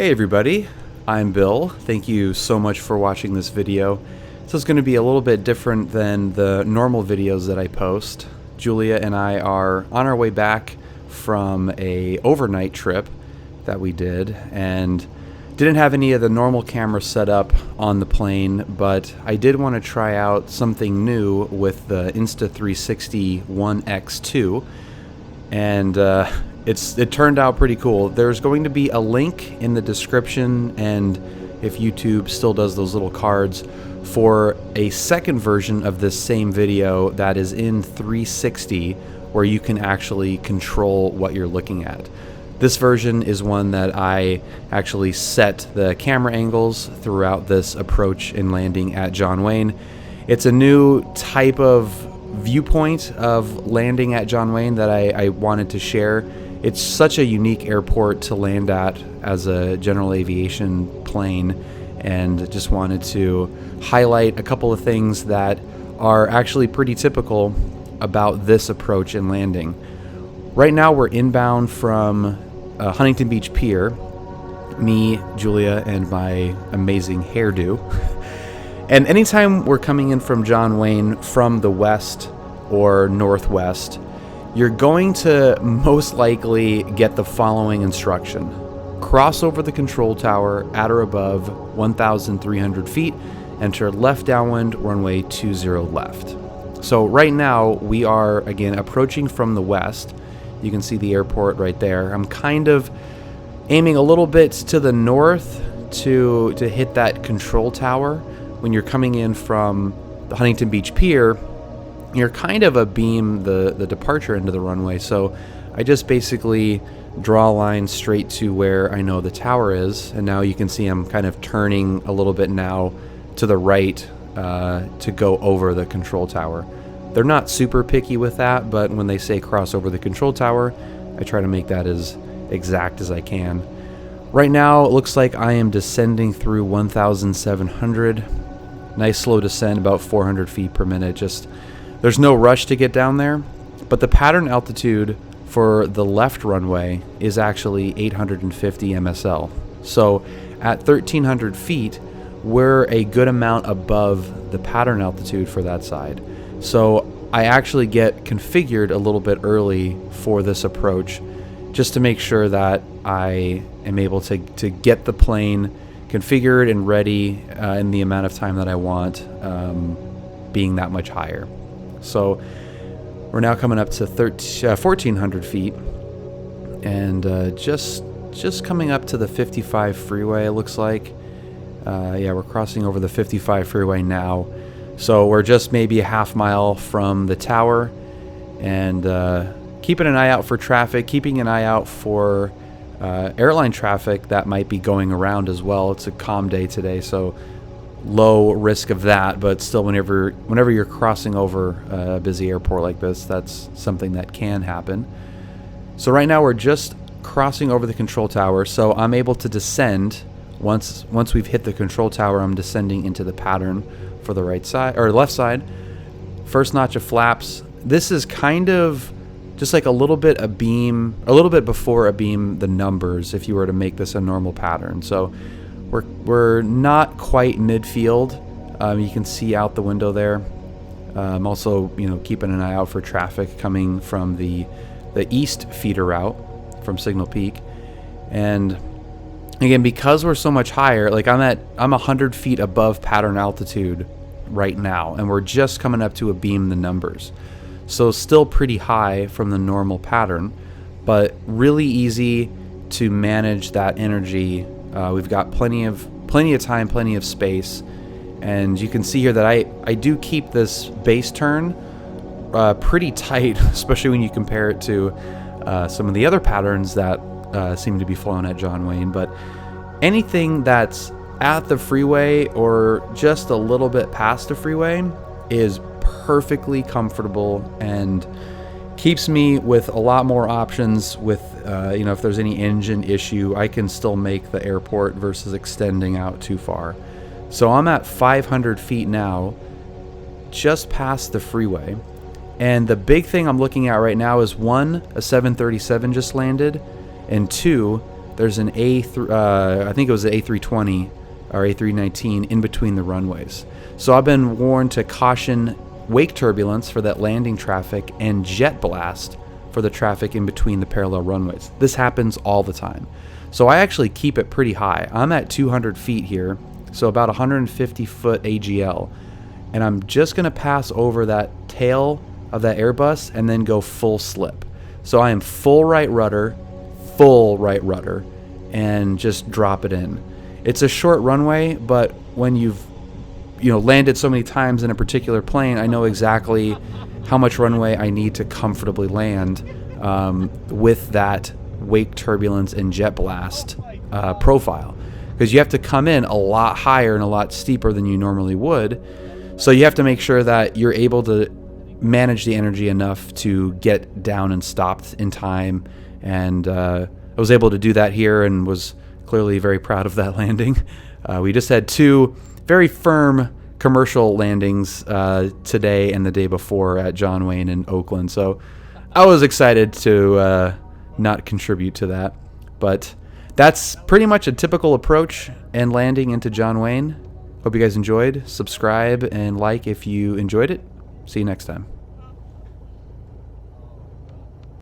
Hey everybody, I'm Bill. Thank you so much for watching this video. This is going to be a little bit different than the normal videos that I post. Julia and I are on our way back from a overnight trip that we did and didn't have any of the normal cameras set up on the plane, but I did want to try out something new with the Insta360 One X2, and it turned out pretty cool. There's going to be a link in the description, and if YouTube still does those little cards, for a second version of this same video that is in 360 where you can actually control what you're looking at. This version is one that I actually set the camera angles throughout this approach and landing at John Wayne. It's a new type of viewpoint of landing at John Wayne that I wanted to share. It's such a unique airport to land at as a general aviation plane, and just wanted to highlight a couple of things that are actually pretty typical about this approach and landing. Right now we're inbound from Huntington Beach Pier, me, Julia, and my amazing hairdo. And anytime we're coming in from John Wayne from the west or northwest, you're going to most likely get the following instruction. Cross over the control tower at or above 1,300 feet, enter left downwind, runway 20 left. So right now we are, again, approaching from the west. You can see the airport right there. I'm kind of aiming a little bit to the north to hit that control tower. When you're coming in from the Huntington Beach Pier, you're kind of a beam the departure into the runway. So I just basically draw a line straight to where I know the tower is, and now you can see I'm kind of turning a little bit now to the right to go over the control tower. They're not super picky with that, but when they say cross over the control tower, I try to make that as exact as I can. Right now it looks like I am descending through 1,700. Nice slow descent, about 400 feet per minute. Just there's no rush to get down there, but the pattern altitude for the left runway is actually 850 MSL. So at 1,300 feet, we're a good amount above the pattern altitude for that side. So I actually get configured a little bit early for this approach, just to make sure that I am able to get the plane configured and ready in the amount of time that I want, being that much higher. So we're now coming up to 1,400 feet, and just coming up to the 55 freeway, it looks like. Yeah, we're crossing over the 55 freeway now. So we're just maybe a half mile from the tower, and keeping an eye out for traffic, keeping an eye out for airline traffic that might be going around as well. It's a calm day today, so low risk of that, but still whenever you're crossing over a busy airport like this, that's something that can happen. So right now we're just crossing over the control tower, so I'm able to descend. Once we've hit the control tower, I'm descending into the pattern for the right side or left side. First notch of flaps. This is kind of just like a little bit before a beam the numbers if you were to make this a normal pattern. So we're not quite midfield. You can see out the window there. Also, keeping an eye out for traffic coming from the east feeder route from Signal Peak. And again, because we're so much higher, like I'm 100 feet above pattern altitude right now, and we're just coming up to a beam the numbers. So still pretty high from the normal pattern, but really easy to manage that energy. We've got plenty of time, plenty of space, and you can see here that I do keep this base turn pretty tight, especially when you compare it to some of the other patterns that seem to be flown at John Wayne. But anything that's at the freeway or just a little bit past the freeway is perfectly comfortable and keeps me with a lot more options with, if there's any engine issue, I can still make the airport versus extending out too far. So I'm at 500 feet now, just past the freeway. And the big thing I'm looking at right now is one, a 737 just landed, and two, there's an I think it was an A320 or A319 in between the runways. So I've been warned to caution wake turbulence for that landing traffic and jet blast for the traffic in between the parallel runways. This happens all the time. So I actually keep it pretty high. I'm at 200 feet here, so about 150 foot AGL, and I'm just gonna pass over that tail of that Airbus and then go full slip. So I am full right rudder, and just drop it in. It's a short runway, but when you've landed so many times in a particular plane, I know exactly how much runway I need to comfortably land with that wake turbulence and jet blast profile, because you have to come in a lot higher and a lot steeper than you normally would. So you have to make sure that you're able to manage the energy enough to get down and stopped in time. And I was able to do that here and was clearly very proud of that landing. We just had 2 very firm commercial landings today and the day before at John Wayne and Oakland. So I was excited to not contribute to that. But that's pretty much a typical approach and landing into John Wayne. Hope you guys enjoyed. Subscribe and like if you enjoyed it. See you next time.